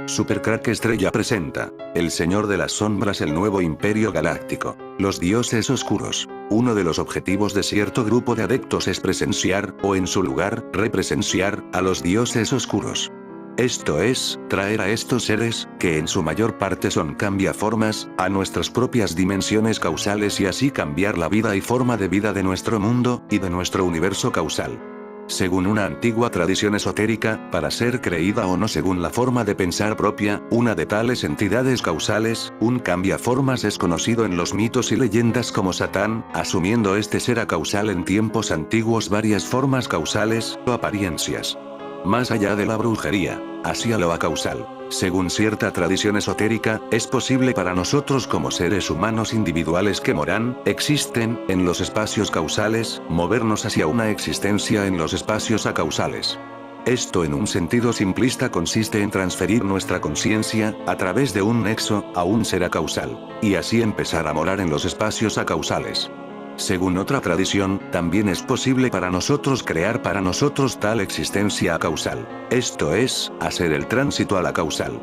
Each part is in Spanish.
Supercrack Estrella presenta El Señor de las Sombras, el nuevo Imperio Galáctico. Los dioses oscuros. Uno de los objetivos de cierto grupo de adeptos es presenciar, o en su lugar, represenciar, a los dioses oscuros. Esto es, traer a estos seres, que en su mayor parte son cambiaformas, a nuestras propias dimensiones causales y así cambiar la vida y forma de vida de nuestro mundo, y de nuestro universo causal. Según una antigua tradición esotérica, para ser creída o no según la forma de pensar propia, una de tales entidades causales, un cambiaformas es conocido en los mitos y leyendas como Satán, asumiendo este ser a causal en tiempos antiguos varias formas causales, o apariencias. Más allá de la brujería, hacia lo acausal. Según cierta tradición esotérica, es posible para nosotros como seres humanos individuales que moran, existen, en los espacios causales, movernos hacia una existencia en los espacios acausales. Esto en un sentido simplista consiste en transferir nuestra conciencia, a través de un nexo, a un ser acausal, y así empezar a morar en los espacios acausales. Según otra tradición, también es posible para nosotros crear para nosotros tal existencia acausal. Esto es, hacer el tránsito a la causal.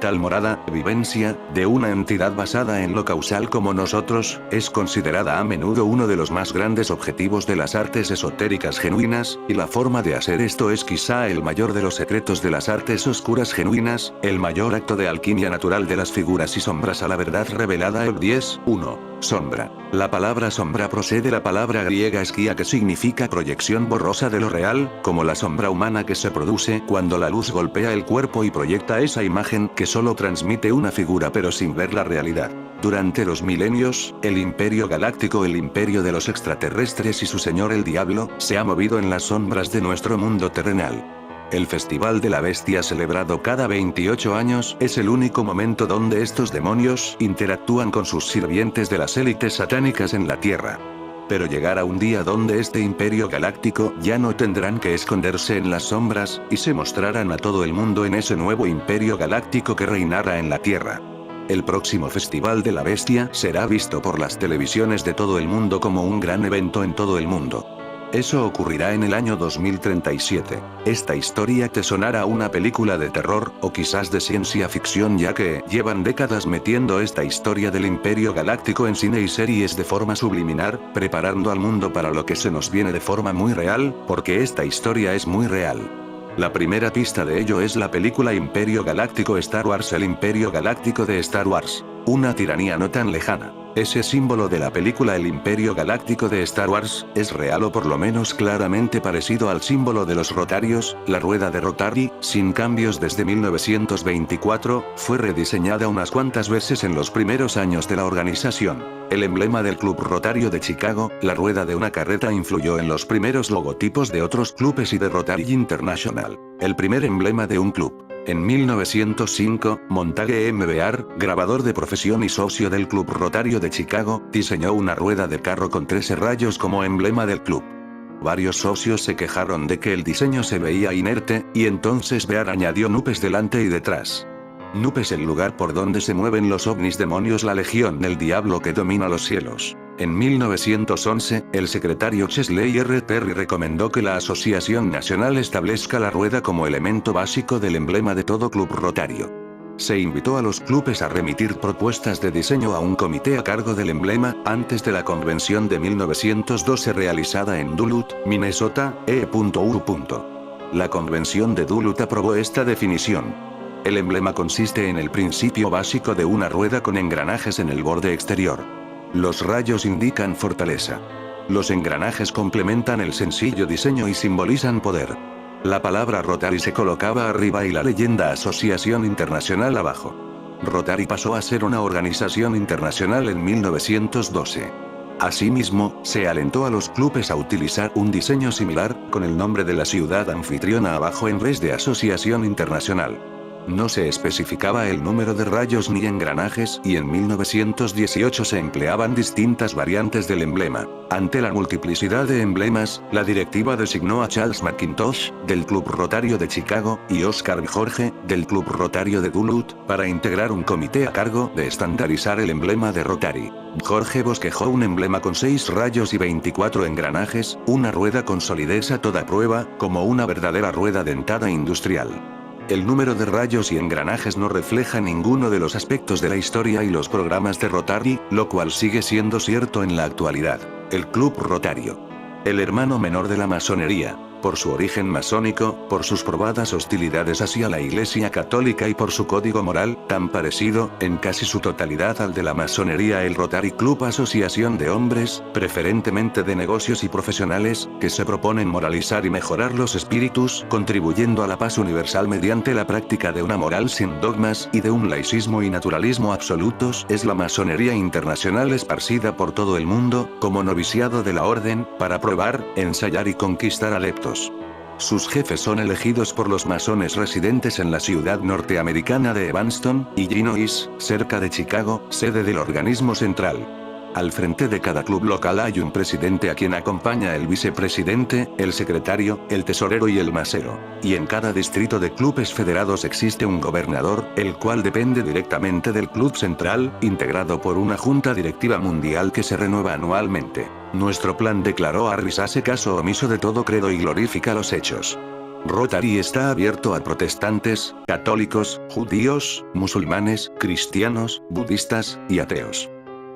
Tal morada, vivencia, de una entidad basada en lo causal como nosotros, es considerada a menudo uno de los más grandes objetivos de las artes esotéricas genuinas, y la forma de hacer esto es quizá el mayor de los secretos de las artes oscuras genuinas, el mayor acto de alquimia natural de las figuras y sombras a la verdad revelada. El 10.1. Sombra. La palabra sombra procede de la palabra griega esquía, que significa proyección borrosa de lo real, como la sombra humana que se produce cuando la luz golpea el cuerpo y proyecta esa imagen que solo transmite una figura pero sin ver la realidad. Durante los milenios, el Imperio Galáctico, el imperio de los extraterrestres y su señor el diablo, se ha movido en las sombras de nuestro mundo terrenal. El Festival de la Bestia, celebrado cada 28 años, es el único momento donde estos demonios interactúan con sus sirvientes de las élites satánicas en la Tierra. Pero llegará un día donde este Imperio Galáctico ya no tendrán que esconderse en las sombras, y se mostrarán a todo el mundo en ese nuevo Imperio Galáctico que reinará en la Tierra. El próximo Festival de la Bestia será visto por las televisiones de todo el mundo como un gran evento en todo el mundo. Eso ocurrirá en el año 2037. Esta historia te sonará a una película de terror, o quizás de ciencia ficción, ya que llevan décadas metiendo esta historia del Imperio Galáctico en cine y series de forma subliminar, preparando al mundo para lo que se nos viene de forma muy real, porque esta historia es muy real. La primera pista de ello es la película Imperio Galáctico Star Wars, el Imperio Galáctico de Star Wars. Una tiranía no tan lejana. Ese símbolo de la película El Imperio Galáctico de Star Wars, es real o por lo menos claramente parecido al símbolo de los Rotarios, la rueda de Rotary, sin cambios desde 1924, fue rediseñada unas cuantas veces en los primeros años de la organización. El emblema del Club Rotario de Chicago, la rueda de una carreta, influyó en los primeros logotipos de otros clubes y de Rotary International. El primer emblema de un club. En 1905, Montague M. Bear, grabador de profesión y socio del Club Rotario de Chicago, diseñó una rueda de carro con 13 rayos como emblema del club. Varios socios se quejaron de que el diseño se veía inerte, y entonces Bear añadió nubes delante y detrás. Nubes, el lugar por donde se mueven los ovnis demonios, la legión del diablo que domina los cielos. En 1911, el secretario Chesley R. Perry recomendó que la Asociación Nacional establezca la rueda como elemento básico del emblema de todo club rotario. Se invitó a los clubes a remitir propuestas de diseño a un comité a cargo del emblema, antes de la convención de 1912 realizada en Duluth, Minnesota, E.U. La convención de Duluth aprobó esta definición. El emblema consiste en el principio básico de una rueda con engranajes en el borde exterior. Los rayos indican fortaleza. Los engranajes complementan el sencillo diseño y simbolizan poder. La palabra Rotary se colocaba arriba y la leyenda Asociación Internacional abajo. Rotary pasó a ser una organización internacional en 1912. Asimismo, se alentó a los clubes a utilizar un diseño similar, con el nombre de la ciudad anfitriona abajo en vez de Asociación Internacional. No se especificaba el número de rayos ni engranajes, y en 1918 se empleaban distintas variantes del emblema. Ante la multiplicidad de emblemas, la directiva designó a Charles McIntosh, del Club Rotario de Chicago, y Oscar Jorge, del Club Rotario de Duluth, para integrar un comité a cargo de estandarizar el emblema de Rotary. Jorge bosquejó un emblema con 6 rayos y 24 engranajes, una rueda con solidez a toda prueba, como una verdadera rueda dentada industrial. El número de rayos y engranajes no refleja ninguno de los aspectos de la historia y los programas de Rotary, lo cual sigue siendo cierto en la actualidad. El Club Rotario. El hermano menor de la masonería. Por su origen masónico, por sus probadas hostilidades hacia la Iglesia Católica y por su código moral, tan parecido, en casi su totalidad al de la masonería, el Rotary Club, asociación de hombres, preferentemente de negocios y profesionales, que se proponen moralizar y mejorar los espíritus, contribuyendo a la paz universal mediante la práctica de una moral sin dogmas y de un laicismo y naturalismo absolutos, es la masonería internacional esparcida por todo el mundo, como noviciado de la orden, para probar, ensayar y conquistar adeptos. Sus jefes son elegidos por los masones residentes en la ciudad norteamericana de Evanston, Illinois, cerca de Chicago, sede del organismo central. Al frente de cada club local hay un presidente a quien acompaña el vicepresidente, el secretario, el tesorero y el masero. Y en cada distrito de clubes federados existe un gobernador, el cual depende directamente del club central, integrado por una junta directiva mundial que se renueva anualmente. Nuestro plan, declaró Harris, hace caso omiso de todo credo y glorifica los hechos. Rotary está abierto a protestantes, católicos, judíos, musulmanes, cristianos, budistas y ateos.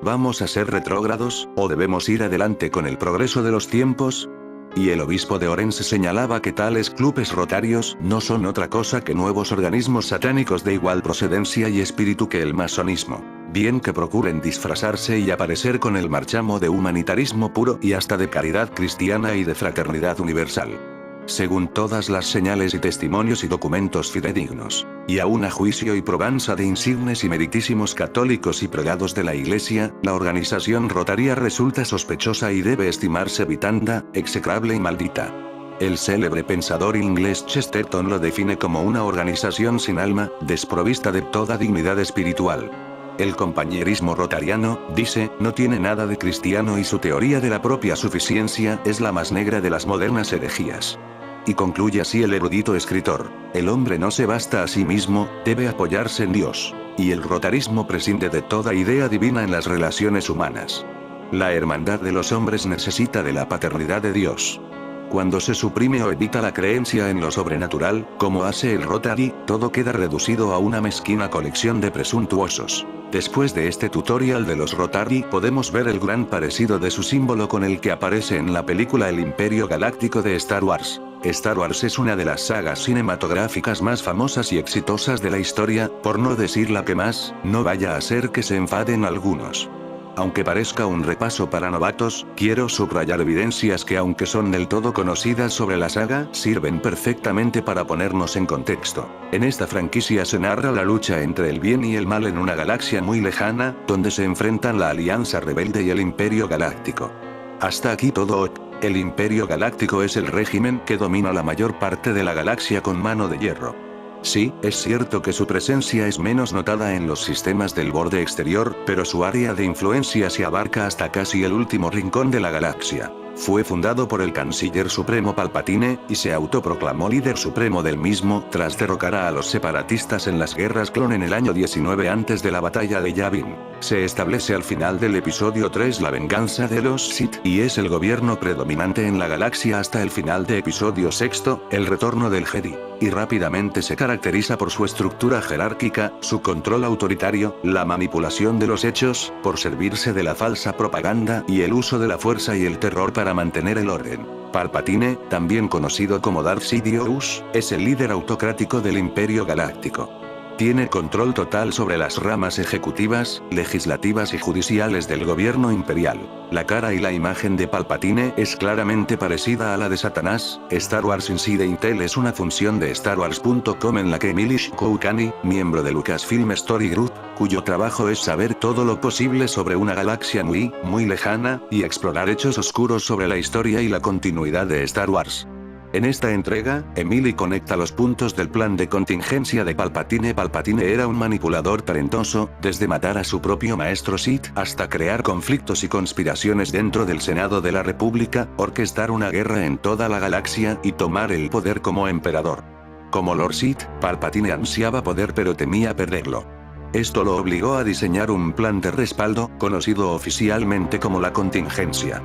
¿Vamos a ser retrógrados, o debemos ir adelante con el progreso de los tiempos? Y el obispo de Orense señalaba que tales clubes rotarios no son otra cosa que nuevos organismos satánicos de igual procedencia y espíritu que el masonismo. Bien que procuren disfrazarse y aparecer con el marchamo de humanitarismo puro y hasta de caridad cristiana y de fraternidad universal. Según todas las señales y testimonios y documentos fidedignos, y aún a juicio y probanza de insignes y meritísimos católicos y pregados de la Iglesia, la organización rotaria resulta sospechosa y debe estimarse vitanda, execrable y maldita. El célebre pensador inglés Chesterton lo define como una organización sin alma, desprovista de toda dignidad espiritual. El compañerismo rotariano, dice, no tiene nada de cristiano y su teoría de la propia suficiencia es la más negra de las modernas herejías. Y concluye así el erudito escritor: el hombre no se basta a sí mismo, debe apoyarse en Dios. Y el rotarismo prescinde de toda idea divina en las relaciones humanas. La hermandad de los hombres necesita de la paternidad de Dios. Cuando se suprime o evita la creencia en lo sobrenatural, como hace el Rotary, todo queda reducido a una mezquina colección de presuntuosos. Después de este tutorial de los Rotary, podemos ver el gran parecido de su símbolo con el que aparece en la película El Imperio Galáctico de Star Wars. Star Wars es una de las sagas cinematográficas más famosas y exitosas de la historia, por no decir la que más, no vaya a ser que se enfaden algunos. Aunque parezca un repaso para novatos, quiero subrayar evidencias que, aunque son del todo conocidas sobre la saga, sirven perfectamente para ponernos en contexto. En esta franquicia se narra la lucha entre el bien y el mal en una galaxia muy lejana, donde se enfrentan la Alianza Rebelde y el Imperio Galáctico. Hasta aquí todo. El Imperio Galáctico es el régimen que domina la mayor parte de la galaxia con mano de hierro. Sí, es cierto que su presencia es menos notada en los sistemas del borde exterior, pero su área de influencia se abarca hasta casi el último rincón de la galaxia. Fue fundado por el Canciller Supremo Palpatine, y se autoproclamó líder supremo del mismo, tras derrocar a los separatistas en las guerras clon en el año 19 antes de la batalla de Yavin. Se establece al final del episodio 3 la venganza de los Sith, y es el gobierno predominante en la galaxia hasta el final de episodio 6, el retorno del Jedi. Y rápidamente se caracteriza por su estructura jerárquica, su control autoritario, la manipulación de los hechos, por servirse de la falsa propaganda y el uso de la fuerza y el terror para mantener el orden. Palpatine, también conocido como Darth Sidious, es el líder autocrático del Imperio Galáctico. Tiene control total sobre las ramas ejecutivas, legislativas y judiciales del gobierno imperial. La cara y la imagen de Palpatine es claramente parecida a la de Satanás. Star Wars Inside Intel es una función de StarWars.com en la que Emily Koukani, miembro de Lucasfilm Story Group, cuyo trabajo es saber todo lo posible sobre una galaxia muy, muy lejana, y explorar hechos oscuros sobre la historia y la continuidad de Star Wars. En esta entrega, Emily conecta los puntos del plan de contingencia de Palpatine. Palpatine era un manipulador talentoso, desde matar a su propio maestro Sith hasta crear conflictos y conspiraciones dentro del Senado de la República, orquestar una guerra en toda la galaxia y tomar el poder como emperador. Como Lord Sith, Palpatine ansiaba poder pero temía perderlo. Esto lo obligó a diseñar un plan de respaldo, conocido oficialmente como la contingencia.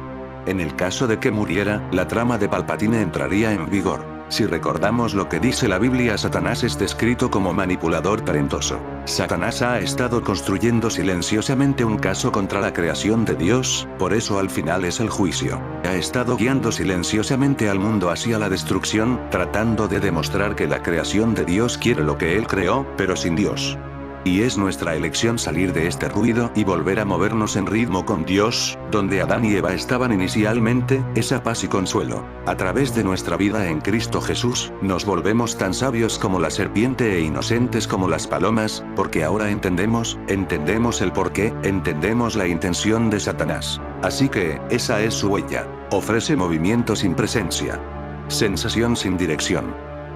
En el caso de que muriera, la trama de Palpatine entraría en vigor. Si recordamos lo que dice la Biblia, Satanás es descrito como manipulador talentoso. Satanás ha estado construyendo silenciosamente un caso contra la creación de Dios, por eso al final es el juicio. Ha estado guiando silenciosamente al mundo hacia la destrucción, tratando de demostrar que la creación de Dios quiere lo que Él creó, pero sin Dios. Y es nuestra elección salir de este ruido y volver a movernos en ritmo con Dios, donde Adán y Eva estaban inicialmente, esa paz y consuelo. A través de nuestra vida en Cristo Jesús, nos volvemos tan sabios como la serpiente e inocentes como las palomas, porque ahora entendemos el porqué, entendemos la intención de Satanás. Así que, esa es su huella. Ofrece movimiento sin presencia. Sensación sin dirección.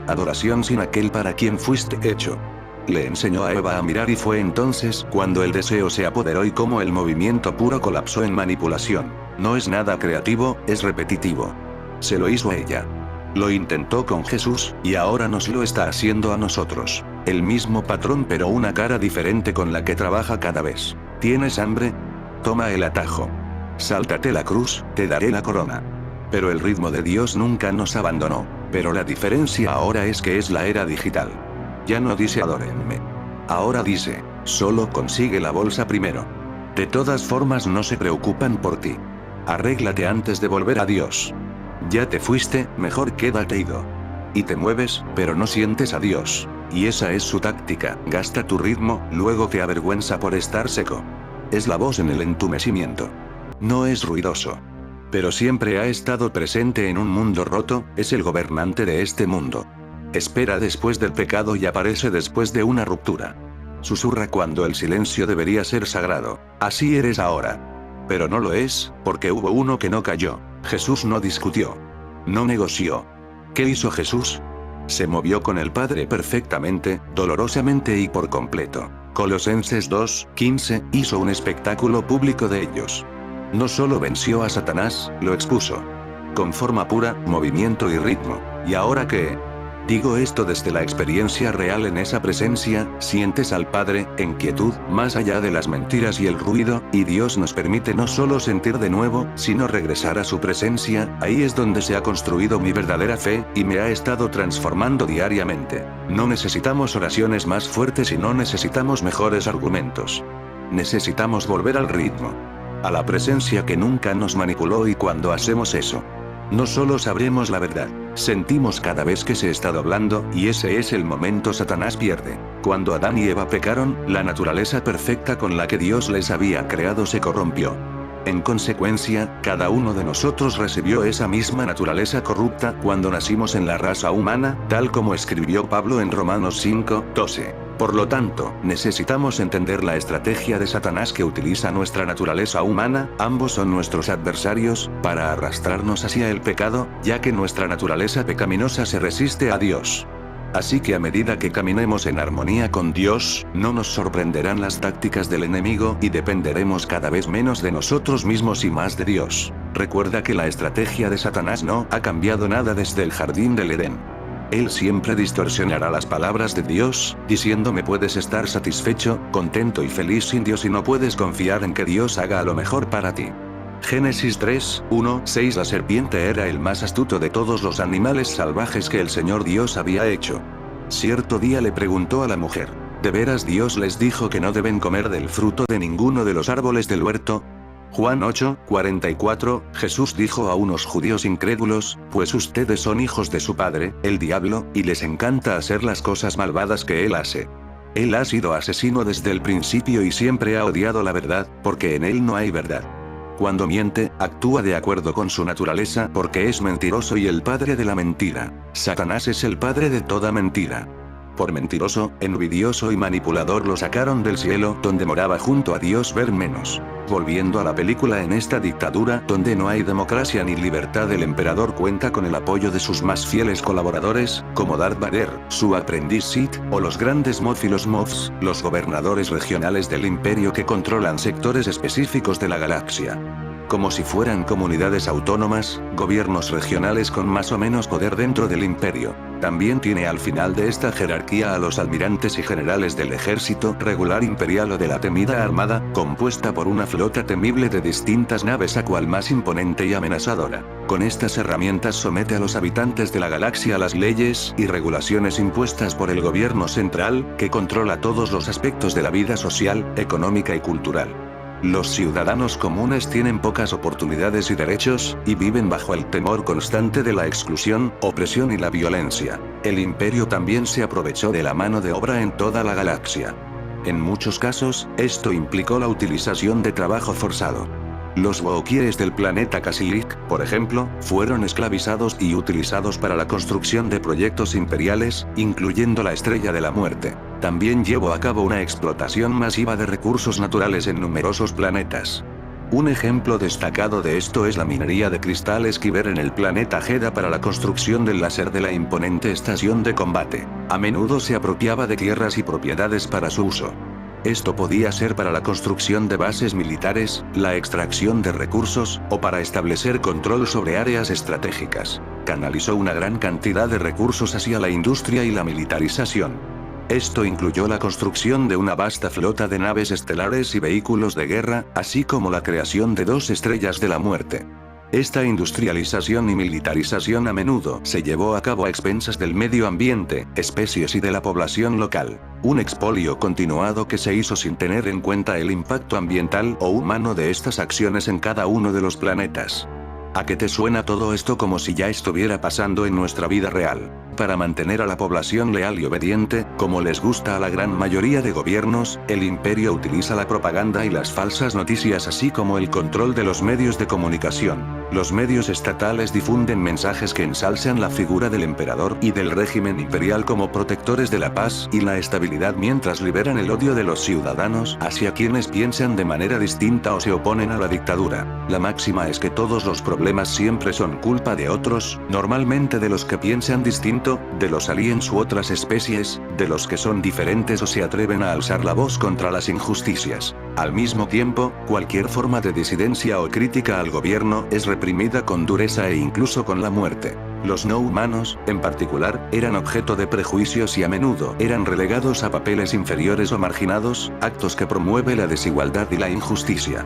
Adoración sin aquel para quien fuiste hecho. Le enseñó a Eva a mirar y fue entonces cuando el deseo se apoderó y como el movimiento puro colapsó en manipulación. No es nada creativo, es repetitivo. Se lo hizo a ella. Lo intentó con Jesús, y ahora nos lo está haciendo a nosotros. El mismo patrón pero una cara diferente con la que trabaja cada vez. ¿Tienes hambre? Toma el atajo. Sáltate la cruz, te daré la corona. Pero el ritmo de Dios nunca nos abandonó. Pero la diferencia ahora es que es la era digital. Ya no dice adórenme. Ahora dice, solo consigue la bolsa primero. De todas formas no se preocupan por ti. Arréglate antes de volver a Dios. Ya te fuiste, mejor quédate ido. Y te mueves, pero no sientes a Dios. Y esa es su táctica, gasta tu ritmo, luego te avergüenza por estar seco. Es la voz en el entumecimiento. No es ruidoso. Pero siempre ha estado presente en un mundo roto, es el gobernante de este mundo. Espera después del pecado y aparece después de una ruptura. Susurra cuando el silencio debería ser sagrado. Así eres ahora. Pero no lo es, porque hubo uno que no cayó. Jesús no discutió. No negoció. ¿Qué hizo Jesús? Se movió con el Padre perfectamente, dolorosamente y por completo. Colosenses 2:15, hizo un espectáculo público de ellos. No solo venció a Satanás, lo expuso. Con forma pura, movimiento y ritmo. ¿Y ahora qué? Digo esto desde la experiencia real en esa presencia, sientes al Padre, en quietud, más allá de las mentiras y el ruido, y Dios nos permite no solo sentir de nuevo, sino regresar a su presencia, ahí es donde se ha construido mi verdadera fe, y me ha estado transformando diariamente. No necesitamos oraciones más fuertes y no necesitamos mejores argumentos. Necesitamos volver al ritmo. A la presencia que nunca nos manipuló y cuando hacemos eso, no solo sabremos la verdad, sentimos cada vez que se está doblando, y ese es el momento Satanás pierde. Cuando Adán y Eva pecaron, la naturaleza perfecta con la que Dios les había creado se corrompió. En consecuencia, cada uno de nosotros recibió esa misma naturaleza corrupta cuando nacimos en la raza humana, tal como escribió Pablo en Romanos 5:12. Por lo tanto, necesitamos entender la estrategia de Satanás que utiliza nuestra naturaleza humana, ambos son nuestros adversarios, para arrastrarnos hacia el pecado, ya que nuestra naturaleza pecaminosa se resiste a Dios. Así que a medida que caminemos en armonía con Dios, no nos sorprenderán las tácticas del enemigo y dependeremos cada vez menos de nosotros mismos y más de Dios. Recuerda que la estrategia de Satanás no ha cambiado nada desde el jardín del Edén. Él siempre distorsionará las palabras de Dios, diciéndome puedes estar satisfecho, contento y feliz sin Dios y no puedes confiar en que Dios haga lo mejor para ti. Génesis 3:1-6. La serpiente era el más astuto de todos los animales salvajes que el Señor Dios había hecho. Cierto día le preguntó a la mujer, ¿de veras Dios les dijo que no deben comer del fruto de ninguno de los árboles del huerto? Juan 8:44, Jesús dijo a unos judíos incrédulos, pues ustedes son hijos de su padre, el diablo, y les encanta hacer las cosas malvadas que él hace. Él ha sido asesino desde el principio y siempre ha odiado la verdad, porque en él no hay verdad. Cuando miente, actúa de acuerdo con su naturaleza porque es mentiroso y el padre de la mentira. Satanás es el padre de toda mentira. Por mentiroso, envidioso y manipulador lo sacaron del cielo, donde moraba junto a Dios ver menos. Volviendo a la película, en esta dictadura, donde no hay democracia ni libertad, el emperador cuenta con el apoyo de sus más fieles colaboradores, como Darth Vader, su aprendiz Sith, o los grandes Moff y los Moffs, los gobernadores regionales del imperio que controlan sectores específicos de la galaxia. Como si fueran comunidades autónomas, gobiernos regionales con más o menos poder dentro del imperio. También tiene al final de esta jerarquía a los almirantes y generales del ejército regular imperial o de la temida armada, compuesta por una flota temible de distintas naves a cual más imponente y amenazadora. Con estas herramientas somete a los habitantes de la galaxia a las leyes y regulaciones impuestas por el gobierno central, que controla todos los aspectos de la vida social, económica y cultural. Los ciudadanos comunes tienen pocas oportunidades y derechos, y viven bajo el temor constante de la exclusión, opresión y la violencia. El imperio también se aprovechó de la mano de obra en toda la galaxia. En muchos casos, esto implicó la utilización de trabajo forzado. Los Wookiees del planeta Kashyyyk, por ejemplo, fueron esclavizados y utilizados para la construcción de proyectos imperiales, incluyendo la Estrella de la Muerte. También llevó a cabo una explotación masiva de recursos naturales en numerosos planetas. Un ejemplo destacado de esto es la minería de cristales Kyber en el planeta Jedha para la construcción del láser de la imponente estación de combate. A menudo se apropiaba de tierras y propiedades para su uso. Esto podía ser para la construcción de bases militares, la extracción de recursos, o para establecer control sobre áreas estratégicas. Canalizó una gran cantidad de recursos hacia la industria y la militarización. Esto incluyó la construcción de una vasta flota de naves estelares y vehículos de guerra, así como la creación de 2 estrellas de la muerte. Esta industrialización y militarización a menudo se llevó a cabo a expensas del medio ambiente, especies y de la población local. Un expolio continuado que se hizo sin tener en cuenta el impacto ambiental o humano de estas acciones en cada uno de los planetas. ¿A qué te suena todo esto como si ya estuviera pasando en nuestra vida real? Para mantener a la población leal y obediente, como les gusta a la gran mayoría de gobiernos, el imperio utiliza la propaganda y las falsas noticias así como el control de los medios de comunicación. Los medios estatales difunden mensajes que ensalzan la figura del emperador y del régimen imperial como protectores de la paz y la estabilidad mientras liberan el odio de los ciudadanos hacia quienes piensan de manera distinta o se oponen a la dictadura. La máxima es que todos los problemas siempre son culpa de otros, normalmente de los que piensan distinto, de los aliens u otras especies, de los que son diferentes o se atreven a alzar la voz contra las injusticias. Al mismo tiempo, cualquier forma de disidencia o crítica al gobierno es reprimida con dureza e incluso con la muerte. Los no humanos, en particular, eran objeto de prejuicios y a menudo eran relegados a papeles inferiores o marginados, actos que promueve la desigualdad y la injusticia.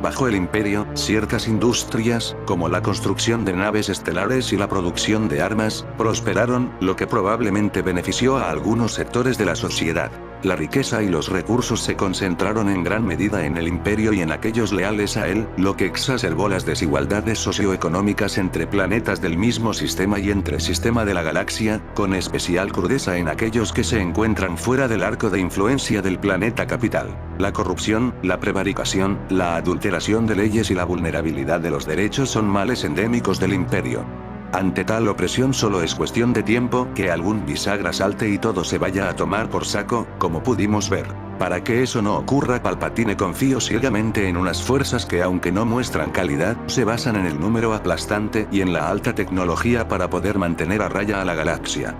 Bajo el imperio, ciertas industrias, como la construcción de naves estelares y la producción de armas, prosperaron, lo que probablemente benefició a algunos sectores de la sociedad. La riqueza y los recursos se concentraron en gran medida en el imperio y en aquellos leales a él, lo que exacerbó las desigualdades socioeconómicas entre planetas del mismo sistema y entre sistema de la galaxia, con especial crudeza en aquellos que se encuentran fuera del arco de influencia del planeta capital. La corrupción, la prevaricación, la adulteración de leyes y la vulnerabilidad de los derechos son males endémicos del imperio. Ante tal opresión solo es cuestión de tiempo que algún bisagra salte y todo se vaya a tomar por saco, como pudimos ver. Para que eso no ocurra, Palpatine confió ciegamente en unas fuerzas que aunque no muestran calidad, se basan en el número aplastante y en la alta tecnología para poder mantener a raya a la galaxia.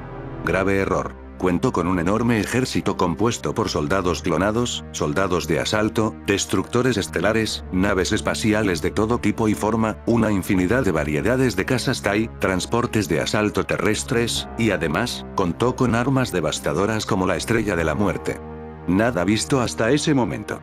Grave error. Cuentó con un enorme ejército compuesto por soldados clonados, soldados de asalto, destructores estelares, naves espaciales de todo tipo y forma, una infinidad de variedades de cazas TIE, transportes de asalto terrestres, y además, contó con armas devastadoras como la Estrella de la Muerte. Nada visto hasta ese momento.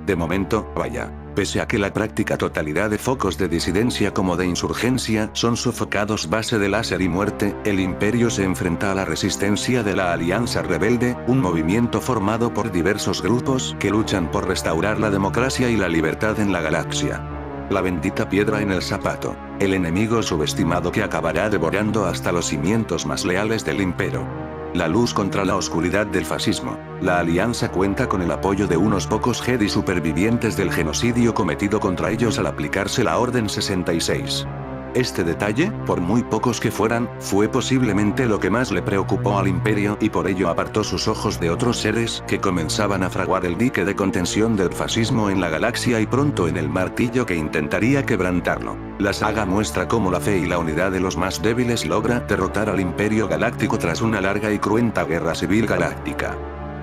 De momento, vaya. Pese a que la práctica totalidad de focos de disidencia como de insurgencia son sofocados base de láser y muerte, el imperio se enfrenta a la resistencia de la Alianza Rebelde, un movimiento formado por diversos grupos que luchan por restaurar la democracia y la libertad en la galaxia. La bendita piedra en el zapato. El enemigo subestimado que acabará devorando hasta los cimientos más leales del imperio. La luz contra la oscuridad del fascismo. La alianza cuenta con el apoyo de unos pocos Jedi supervivientes del genocidio cometido contra ellos al aplicarse la Orden 66. Este detalle, por muy pocos que fueran, fue posiblemente lo que más le preocupó al imperio y por ello apartó sus ojos de otros seres que comenzaban a fraguar el dique de contención del fascismo en la galaxia y pronto en el martillo que intentaría quebrantarlo. La saga muestra cómo la fe y la unidad de los más débiles logra derrotar al imperio galáctico tras una larga y cruenta guerra civil galáctica.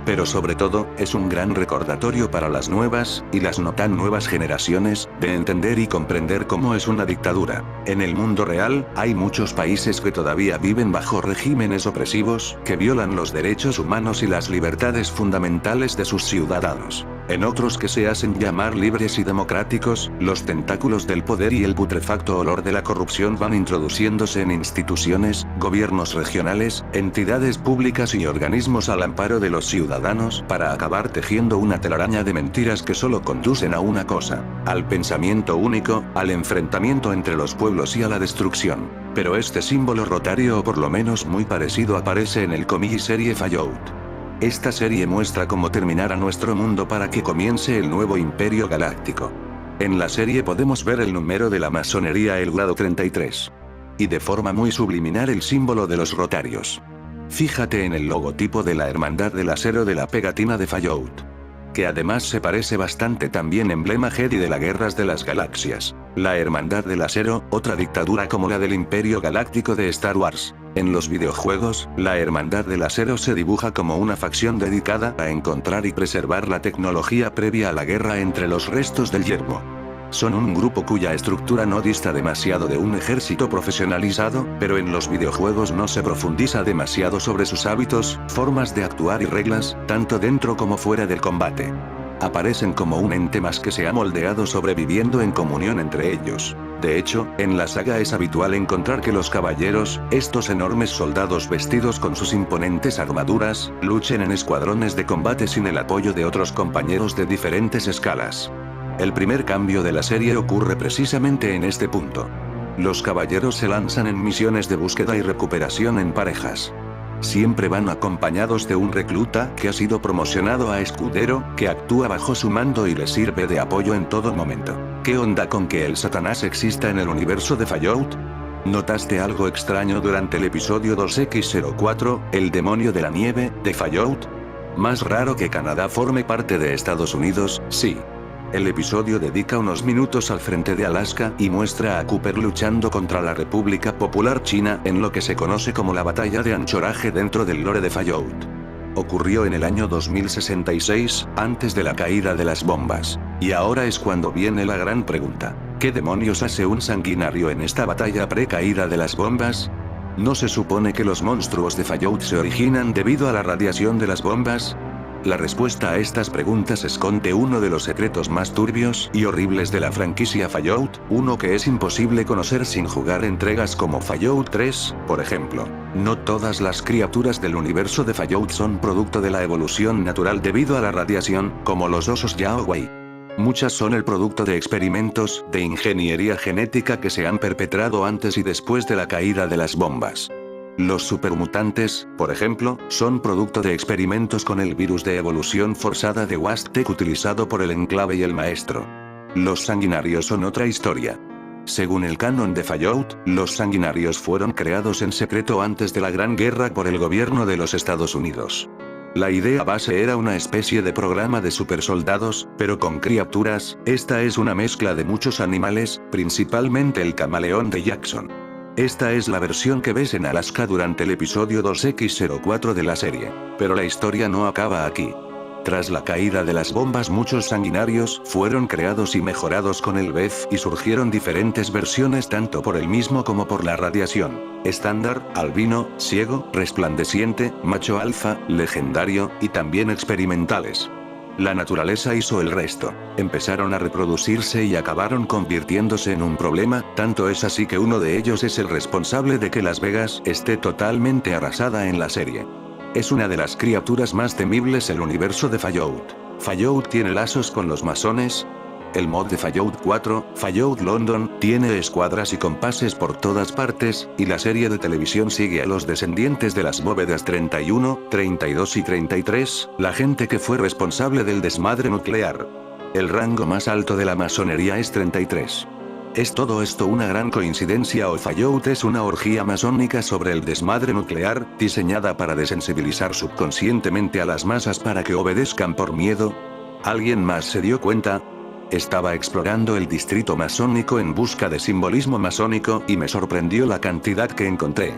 Pero sobre todo, es un gran recordatorio para las nuevas, y las no tan nuevas generaciones, de entender y comprender cómo es una dictadura. En el mundo real, hay muchos países que todavía viven bajo regímenes opresivos, que violan los derechos humanos y las libertades fundamentales de sus ciudadanos. En otros que se hacen llamar libres y democráticos, los tentáculos del poder y el putrefacto olor de la corrupción van introduciéndose en instituciones, gobiernos regionales, entidades públicas y organismos al amparo de los ciudadanos para acabar tejiendo una telaraña de mentiras que solo conducen a una cosa: al pensamiento único, al enfrentamiento entre los pueblos y a la destrucción. Pero este símbolo rotario, o por lo menos muy parecido, aparece en el cómic serie Fallout. Esta serie muestra cómo terminará nuestro mundo para que comience el nuevo Imperio Galáctico. En la serie podemos ver el número de la masonería, el grado 33. Y de forma muy subliminal el símbolo de los rotarios. Fíjate en el logotipo de la Hermandad del Acero de la pegatina de Fallout. Que además se parece bastante también emblema Jedi de las Guerras de las Galaxias. La Hermandad del Acero, otra dictadura como la del Imperio Galáctico de Star Wars. En los videojuegos, la Hermandad del Acero se dibuja como una facción dedicada a encontrar y preservar la tecnología previa a la guerra entre los restos del yermo. Son un grupo cuya estructura no dista demasiado de un ejército profesionalizado, pero en los videojuegos no se profundiza demasiado sobre sus hábitos, formas de actuar y reglas, tanto dentro como fuera del combate. Aparecen como un ente más que se ha moldeado sobreviviendo en comunión entre ellos. De hecho, en la saga es habitual encontrar que los caballeros, estos enormes soldados vestidos con sus imponentes armaduras, luchen en escuadrones de combate sin el apoyo de otros compañeros de diferentes escalas. El primer cambio de la serie ocurre precisamente en este punto. Los caballeros se lanzan en misiones de búsqueda y recuperación en parejas. Siempre van acompañados de un recluta que ha sido promocionado a escudero, que actúa bajo su mando y le sirve de apoyo en todo momento. ¿Qué onda con que el Satanás exista en el universo de Fallout? ¿Notaste algo extraño durante el episodio 2X04, el demonio de la nieve, de Fallout? Más raro que Canadá forme parte de Estados Unidos, sí. El episodio dedica unos minutos al frente de Alaska y muestra a Cooper luchando contra la República Popular China en lo que se conoce como la Batalla de Anchorage dentro del lore de Fallout. Ocurrió en el año 2066, antes de la caída de las bombas. Y ahora es cuando viene la gran pregunta. ¿Qué demonios hace un sanguinario en esta batalla pre-caída de las bombas? ¿No se supone que los monstruos de Fallout se originan debido a la radiación de las bombas? La respuesta a estas preguntas esconde uno de los secretos más turbios y horribles de la franquicia Fallout, uno que es imposible conocer sin jugar entregas como Fallout 3, por ejemplo. No todas las criaturas del universo de Fallout son producto de la evolución natural debido a la radiación, como los osos Yaowei. Muchas son el producto de experimentos de ingeniería genética que se han perpetrado antes y después de la caída de las bombas. Los supermutantes, por ejemplo, son producto de experimentos con el virus de evolución forzada de WASP-TEC utilizado por el Enclave y el Maestro. Los sanguinarios son otra historia. Según el canon de Fallout, los sanguinarios fueron creados en secreto antes de la Gran Guerra por el gobierno de los Estados Unidos. La idea base era una especie de programa de supersoldados, pero con criaturas. Esta es una mezcla de muchos animales, principalmente el camaleón de Jackson. Esta es la versión que ves en Alaska durante el episodio 2X04 de la serie. Pero la historia no acaba aquí. Tras la caída de las bombas, muchos sanguinarios fueron creados y mejorados con el BEF y surgieron diferentes versiones tanto por el mismo como por la radiación. Estándar, albino, ciego, resplandeciente, macho alfa, legendario, y también experimentales. La naturaleza hizo el resto. Empezaron a reproducirse y acabaron convirtiéndose en un problema, tanto es así que uno de ellos es el responsable de que Las Vegas esté totalmente arrasada en la serie. Es una de las criaturas más temibles del universo de Fallout. Fallout tiene lazos con los masones. El mod de Fallout 4, Fallout London, tiene escuadras y compases por todas partes, y la serie de televisión sigue a los descendientes de las bóvedas 31, 32 y 33, la gente que fue responsable del desmadre nuclear. El rango más alto de la masonería es 33. ¿Es todo esto una gran coincidencia o Fallout es una orgía masónica sobre el desmadre nuclear, diseñada para desensibilizar subconscientemente a las masas para que obedezcan por miedo? ¿Alguien más se dio cuenta? Estaba explorando el distrito masónico en busca de simbolismo masónico y me sorprendió la cantidad que encontré.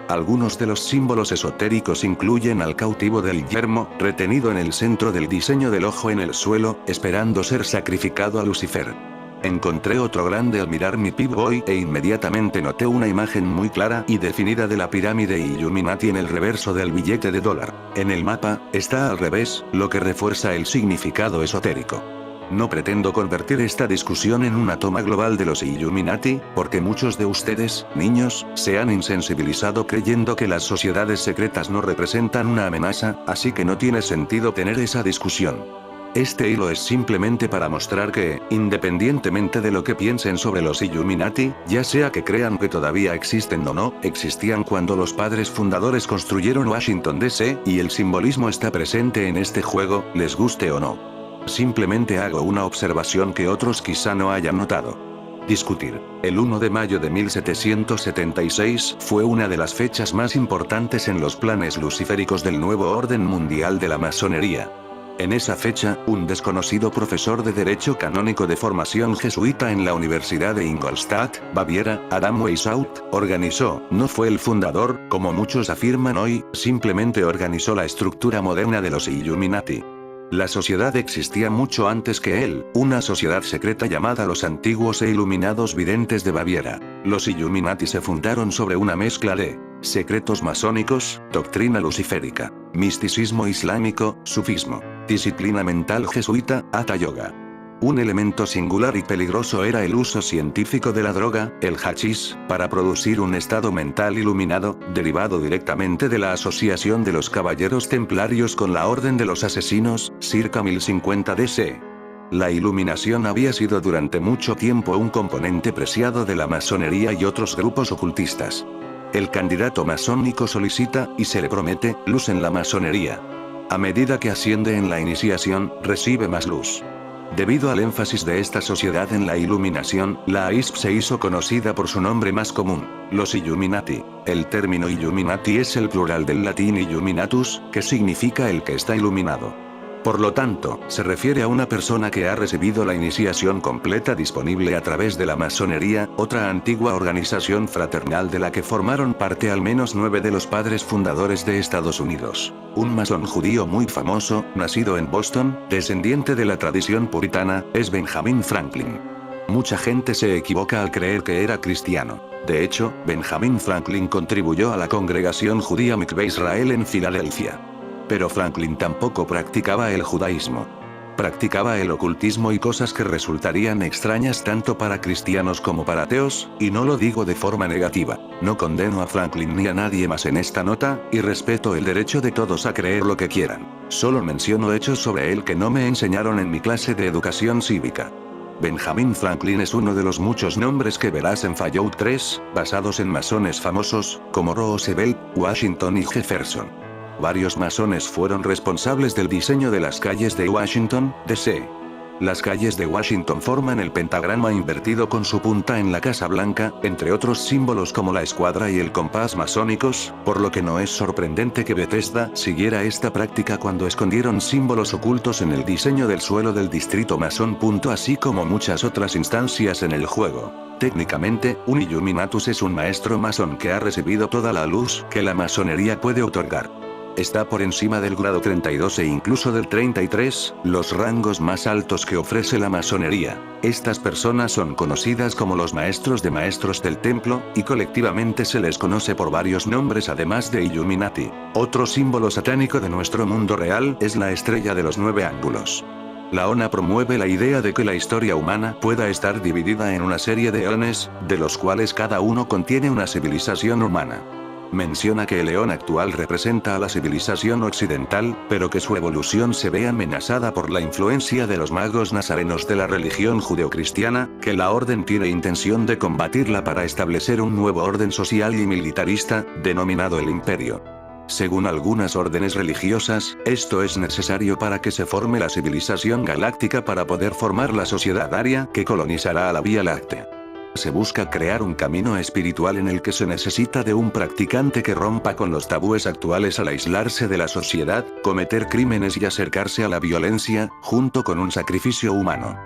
Algunos de los símbolos esotéricos incluyen al cautivo del yermo, retenido en el centro del diseño del ojo en el suelo, esperando ser sacrificado a Lucifer. Encontré otro grande al mirar mi Pip-Boy e inmediatamente noté una imagen muy clara y definida de la pirámide Illuminati en el reverso del billete de dólar. En el mapa, está al revés, lo que refuerza el significado esotérico. No pretendo convertir esta discusión en una toma global de los Illuminati, porque muchos de ustedes, niños, se han insensibilizado creyendo que las sociedades secretas no representan una amenaza, así que no tiene sentido tener esa discusión. Este hilo es simplemente para mostrar que, independientemente de lo que piensen sobre los Illuminati, ya sea que crean que todavía existen o no, existían cuando los padres fundadores construyeron Washington DC, y el simbolismo está presente en este juego, les guste o no. Simplemente hago una observación que otros quizá no hayan notado. Discutir. El 1 de mayo de 1776 fue una de las fechas más importantes en los planes luciféricos del nuevo orden mundial de la masonería. En esa fecha, un desconocido profesor de Derecho Canónico de formación jesuita en la Universidad de Ingolstadt, Baviera, Adam Weishaupt, organizó, no fue el fundador, como muchos afirman hoy, simplemente organizó la estructura moderna de los Illuminati. La sociedad existía mucho antes que él, una sociedad secreta llamada los Antiguos e Iluminados Videntes de Baviera. Los Illuminati se fundaron sobre una mezcla de secretos masónicos, doctrina luciférica, misticismo islámico, sufismo, disciplina mental jesuita, Hatha Yoga. Un elemento singular y peligroso era el uso científico de la droga, el hachís, para producir un estado mental iluminado, derivado directamente de la asociación de los caballeros templarios con la Orden de los Asesinos, circa 1050 DC. La iluminación había sido durante mucho tiempo un componente preciado de la masonería y otros grupos ocultistas. El candidato masónico solicita, y se le promete, luz en la masonería. A medida que asciende en la iniciación, recibe más luz. Debido al énfasis de esta sociedad en la iluminación, la AISP se hizo conocida por su nombre más común, los Illuminati. El término Illuminati es el plural del latín Illuminatus, que significa el que está iluminado. Por lo tanto, se refiere a una persona que ha recibido la iniciación completa disponible a través de la masonería, otra antigua organización fraternal de la que formaron parte al menos 9 de los padres fundadores de Estados Unidos. Un masón judío muy famoso, nacido en Boston, descendiente de la tradición puritana, es Benjamin Franklin. Mucha gente se equivoca al creer que era cristiano. De hecho, Benjamin Franklin contribuyó a la congregación judía Mikveh Israel en Filadelfia. Pero Franklin tampoco practicaba el judaísmo. Practicaba el ocultismo y cosas que resultarían extrañas tanto para cristianos como para ateos, y no lo digo de forma negativa. No condeno a Franklin ni a nadie más en esta nota, y respeto el derecho de todos a creer lo que quieran. Solo menciono hechos sobre él que no me enseñaron en mi clase de educación cívica. Benjamin Franklin es uno de los muchos nombres que verás en Fallout 3, basados en masones famosos, como Roosevelt, Washington y Jefferson. Varios masones fueron responsables del diseño de las calles de Washington, D.C. Las calles de Washington forman el pentagrama invertido con su punta en la Casa Blanca, entre otros símbolos como la escuadra y el compás masónicos, por lo que no es sorprendente que Bethesda siguiera esta práctica cuando escondieron símbolos ocultos en el diseño del suelo del distrito masón. Así como muchas otras instancias en el juego. Técnicamente, un Illuminatus es un maestro masón que ha recibido toda la luz que la masonería puede otorgar. Está por encima del grado 32 e incluso del 33, los rangos más altos que ofrece la masonería. Estas personas son conocidas como los maestros de maestros del templo, y colectivamente se les conoce por varios nombres además de Illuminati. Otro símbolo satánico de nuestro mundo real es la estrella de los 9 ángulos. La ONA promueve la idea de que la historia humana pueda estar dividida en una serie de eones, de los cuales cada uno contiene una civilización humana. Menciona que el eón actual representa a la civilización occidental, pero que su evolución se ve amenazada por la influencia de los magos nazarenos de la religión judeocristiana, que la orden tiene intención de combatirla para establecer un nuevo orden social y militarista, denominado el Imperio. Según algunas órdenes religiosas, esto es necesario para que se forme la civilización galáctica para poder formar la sociedad aria que colonizará a la Vía Láctea. Se busca crear un camino espiritual en el que se necesita de un practicante que rompa con los tabúes actuales al aislarse de la sociedad, cometer crímenes y acercarse a la violencia, junto con un sacrificio humano.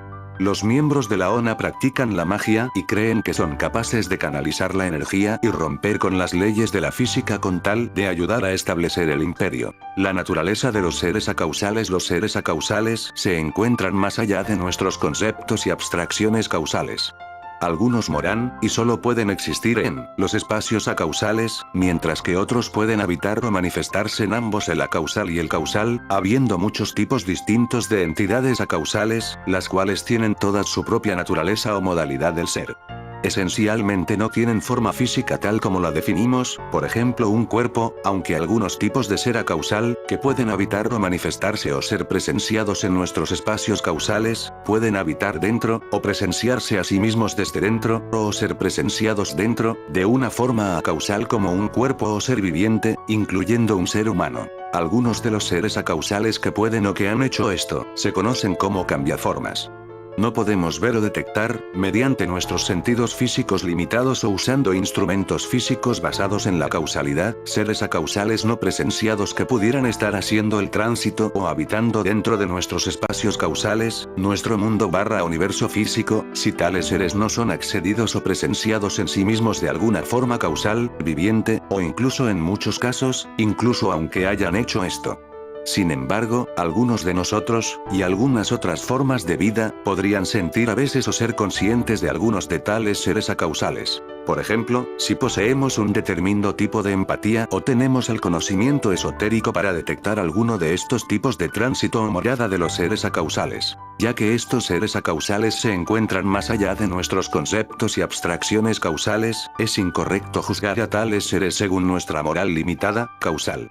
Los miembros de la ONA practican la magia y creen que son capaces de canalizar la energía y romper con las leyes de la física con tal de ayudar a establecer el imperio. La naturaleza de los seres acausales. Los seres acausales se encuentran más allá de nuestros conceptos y abstracciones causales. Algunos moran, y solo pueden existir en los espacios acausales, mientras que otros pueden habitar o manifestarse en ambos el acausal y el causal, habiendo muchos tipos distintos de entidades acausales, las cuales tienen toda su propia naturaleza o modalidad del ser. Esencialmente no tienen forma física tal como la definimos, por ejemplo un cuerpo, aunque algunos tipos de ser acausal, que pueden habitar o manifestarse o ser presenciados en nuestros espacios causales, pueden habitar dentro, o presenciarse a sí mismos desde dentro, o ser presenciados dentro, de una forma acausal como un cuerpo o ser viviente, incluyendo un ser humano. Algunos de los seres acausales que pueden o que han hecho esto, se conocen como cambiaformas. No podemos ver o detectar, mediante nuestros sentidos físicos limitados o usando instrumentos físicos basados en la causalidad, seres acausales no presenciados que pudieran estar haciendo el tránsito o habitando dentro de nuestros espacios causales, nuestro mundo/universo físico, si tales seres no son accedidos o presenciados en sí mismos de alguna forma causal, viviente, o incluso en muchos casos, incluso aunque hayan hecho esto. Sin embargo, algunos de nosotros, y algunas otras formas de vida, podrían sentir a veces o ser conscientes de algunos de tales seres acausales. Por ejemplo, si poseemos un determinado tipo de empatía o tenemos el conocimiento esotérico para detectar alguno de estos tipos de tránsito o morada de los seres acausales. Ya que estos seres acausales se encuentran más allá de nuestros conceptos y abstracciones causales, es incorrecto juzgar a tales seres según nuestra moral limitada, causal.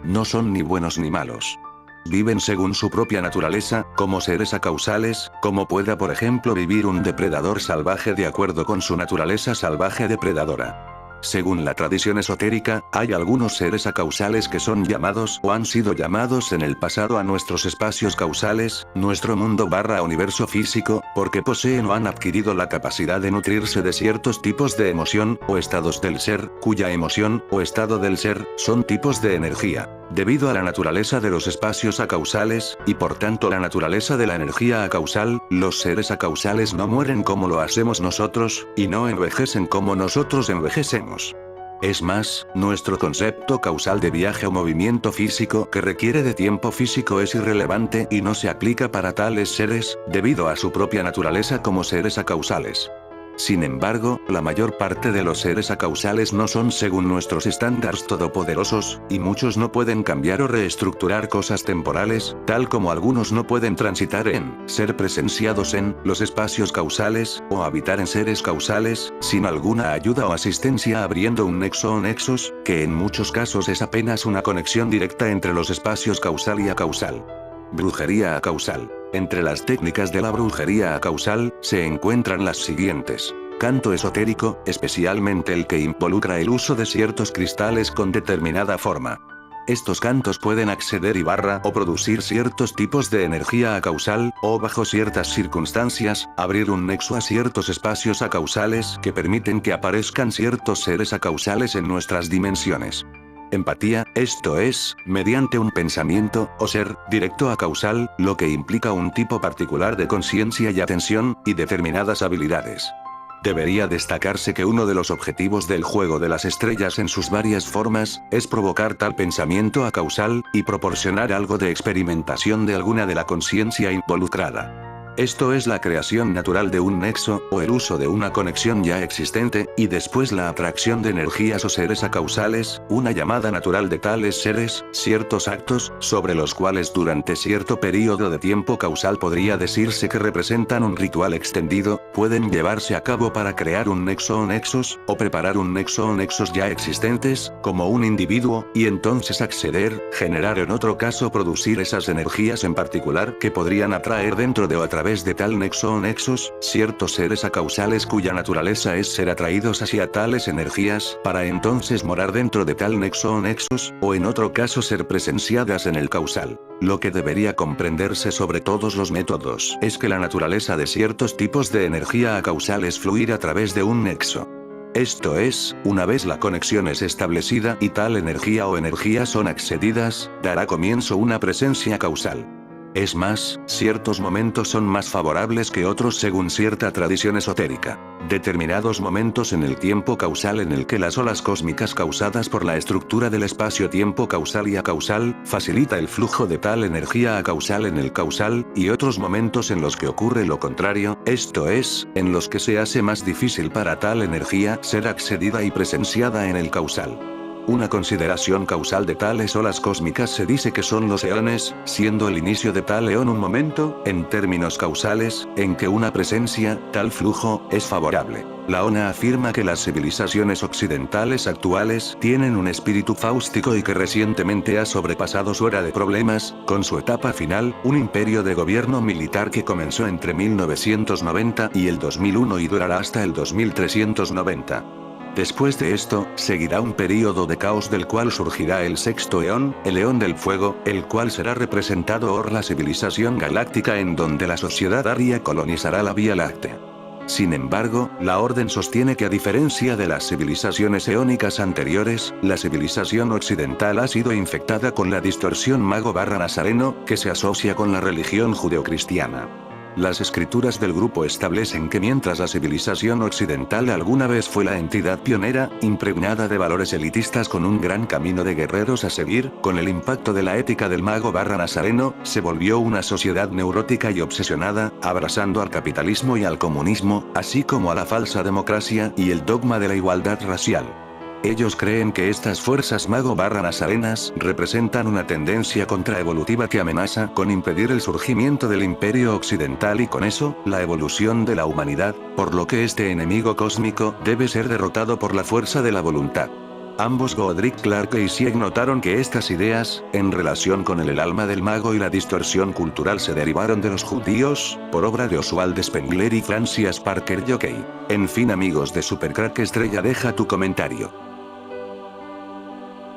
No son ni buenos ni malos. Viven según su propia naturaleza, como seres acausales, como pueda por ejemplo vivir un depredador salvaje de acuerdo con su naturaleza salvaje depredadora. Según la tradición esotérica, hay algunos seres acausales que son llamados o han sido llamados en el pasado a nuestros espacios causales, nuestro mundo/universo físico, porque poseen o han adquirido la capacidad de nutrirse de ciertos tipos de emoción, o estados del ser, cuya emoción, o estado del ser, son tipos de energía. Debido a la naturaleza de los espacios acausales, y por tanto la naturaleza de la energía acausal, los seres acausales no mueren como lo hacemos nosotros, y no envejecen como nosotros envejecemos. Es más, nuestro concepto causal de viaje o movimiento físico que requiere de tiempo físico es irrelevante y no se aplica para tales seres, debido a su propia naturaleza como seres acausales. Sin embargo, la mayor parte de los seres acausales no son según nuestros estándares todopoderosos, y muchos no pueden cambiar o reestructurar cosas temporales, tal como algunos no pueden transitar en, ser presenciados en, los espacios causales, o habitar en seres causales, sin alguna ayuda o asistencia abriendo un nexo o nexos, que en muchos casos es apenas una conexión directa entre los espacios causal y acausal. Brujería acausal. Entre las técnicas de la brujería acausal, se encuentran las siguientes. Canto esotérico, especialmente el que involucra el uso de ciertos cristales con determinada forma. Estos cantos pueden acceder o producir ciertos tipos de energía acausal, o bajo ciertas circunstancias, abrir un nexo a ciertos espacios acausales que permiten que aparezcan ciertos seres acausales en nuestras dimensiones. Empatía, esto es, mediante un pensamiento, o ser, directo acausal, lo que implica un tipo particular de conciencia y atención, y determinadas habilidades. Debería destacarse que uno de los objetivos del juego de las estrellas en sus varias formas, es provocar tal pensamiento acausal, y proporcionar algo de experimentación de alguna de la conciencia involucrada. Esto es la creación natural de un nexo, o el uso de una conexión ya existente, y después la atracción de energías o seres acausales, una llamada natural de tales seres, ciertos actos, sobre los cuales durante cierto período de tiempo causal podría decirse que representan un ritual extendido, pueden llevarse a cabo para crear un nexo o nexos, o preparar un nexo o nexos ya existentes, como un individuo, y entonces acceder, generar en otro caso producir esas energías en particular que podrían atraer dentro de o a través de tal nexo o nexos, ciertos seres acausales cuya naturaleza es ser atraídos hacia tales energías, para entonces morar dentro de tal nexo o nexos, o en otro caso ser presenciadas en el causal. Lo que debería comprenderse sobre todos los métodos es que la naturaleza de ciertos tipos de energía acausal es fluir a través de un nexo. Esto es, una vez la conexión es establecida y tal energía o energías son accedidas, dará comienzo una presencia causal. Es más, ciertos momentos son más favorables que otros según cierta tradición esotérica. Determinados momentos en el tiempo causal en el que las olas cósmicas causadas por la estructura del espacio-tiempo causal y acausal, facilita el flujo de tal energía acausal en el causal, y otros momentos en los que ocurre lo contrario, esto es, en los que se hace más difícil para tal energía ser accedida y presenciada en el causal. Una consideración causal de tales olas cósmicas se dice que son los eones, siendo el inicio de tal eón un momento, en términos causales, en que una presencia, tal flujo, es favorable. La ONA afirma que las civilizaciones occidentales actuales tienen un espíritu fáustico y que recientemente ha sobrepasado su era de problemas, con su etapa final, un imperio de gobierno militar que comenzó entre 1990 y el 2001 y durará hasta el 2390. Después de esto, seguirá un período de caos del cual surgirá el sexto eón, el eón del fuego, el cual será representado por la civilización galáctica en donde la sociedad aria colonizará la Vía Láctea. Sin embargo, la Orden sostiene que a diferencia de las civilizaciones eónicas anteriores, la civilización occidental ha sido infectada con la distorsión mago-nazareno, que se asocia con la religión judeocristiana. Las escrituras del grupo establecen que mientras la civilización occidental alguna vez fue la entidad pionera, impregnada de valores elitistas con un gran camino de guerreros a seguir, con el impacto de la ética del mago-nazareno, se volvió una sociedad neurótica y obsesionada, abrazando al capitalismo y al comunismo, así como a la falsa democracia y el dogma de la igualdad racial. Ellos creen que estas fuerzas mago-nazarenas representan una tendencia contraevolutiva que amenaza con impedir el surgimiento del imperio occidental y con eso, la evolución de la humanidad, por lo que este enemigo cósmico debe ser derrotado por la fuerza de la voluntad. Ambos Godric Clark y Sieg notaron que estas ideas, en relación con el alma del mago y la distorsión cultural se derivaron de los judíos, por obra de Oswald Spengler y Francis Parker Jockey. En fin amigos de Supercrack Estrella, deja tu comentario.